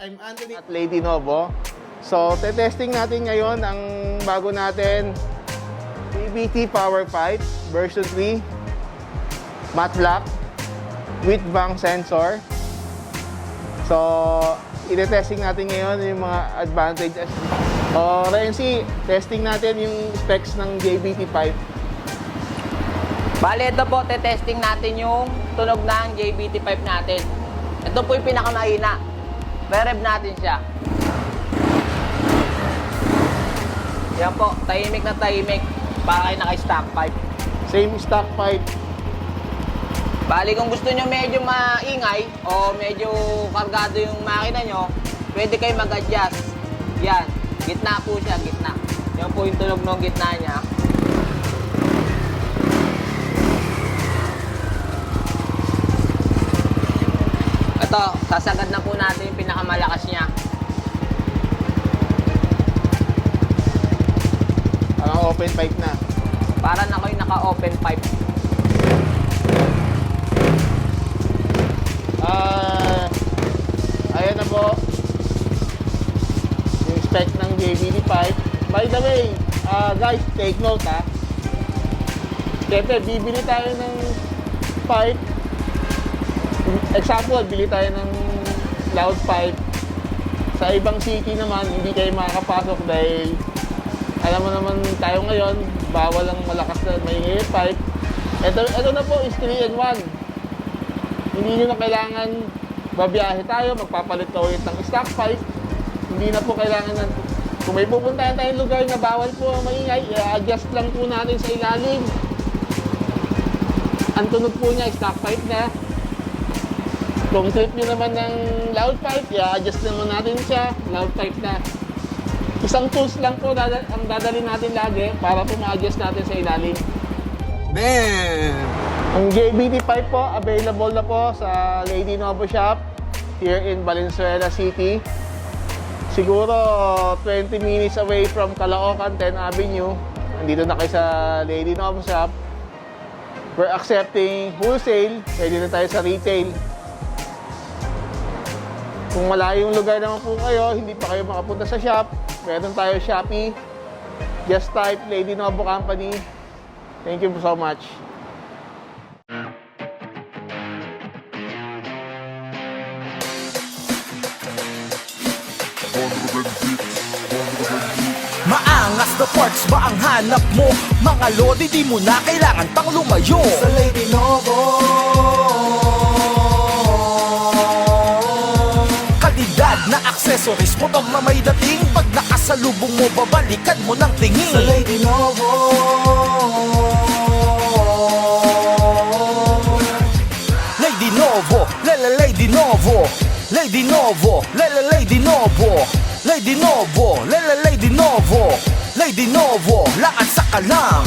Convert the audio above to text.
I'm Anthony at LhadyNouvo. So, testing natin ngayon ang bago natin Jvt Power Pipe version 3 matte black with Bung Sensor. So, ite-testing natin ngayon yung mga advantages. Renzi, testing natin yung specs ng Jvt Pipe. Bale, ito po, testing natin yung tunog ng Jvt Pipe natin. Ito po yung pinakamahina. Re-rev natin siya. Yan po, tahimik na tahimik. Para kayo naka-stock pipe. Same stock pipe. Bali, kung gusto nyo medyo maingay o medyo kargado yung makina nyo, pwede kayo mag-adjust. Yan, gitna po siya, gitna. Yan po yung tunog ng gitna niya. Ito, sasagad na po natin yung pinakamalakas niya. Parang open pipe na. Para na kayo naka-open pipe. Ayan na po yung spec ng Jvt Pipe. By the way, guys, take note ha. Siyempre, bibili tayo ng pipe. Example, bili tayo ng loud pipe. Sa ibang city naman, hindi kayo makakapasok dahil alam mo naman tayo ngayon, bawal ang malakas na maingay pipe. Ito na po is 3-in-1. Hindi nyo na kailangan babiyahe tayo, magpapalit ka ulit ng stock pipe. Hindi na po kailangan na, kung may pupuntahan tayong lugar na bawal po maingay, i-adjust lang po natin sa ilalim. Ang tunog po niya, stock pipe na. Kung trip nyo naman ng loud pipe, i-adjust naman natin siya, loud pipe na. Isang tools lang po ang dadalhin natin lagi para po ma-adjust natin sa ilalim. Man! Ang Jvt Pipe po, available na po sa LhadyNouvo Shop here in Valenzuela City. Siguro 20 minutes away from Caloocan, 10 Avenue. Nandito na kayo sa LhadyNouvo Shop. We're accepting wholesale. Pwede na tayo sa retail. Kung malayong lugar naman po kayo, hindi pa kayo makapunta sa shop, meron tayo Shopee. Just type LhadyNouvo Company. Thank you so much. Maangas na parts ba ang hanap mo? Mga lodi, di mo na kailangan pang lumayo. Sa LhadyNouvo, kalidad na accessories mo bang may dating? Pag nakasalubong mo, babalikan mo ng tingin. sa LhadyNouvo, LhadyNouvo, LhadyNouvo, LhadyNouvo, LhadyNouvo, LhadyNouvo, LhadyNouvo, LhadyNouvo, lakas sa kalam.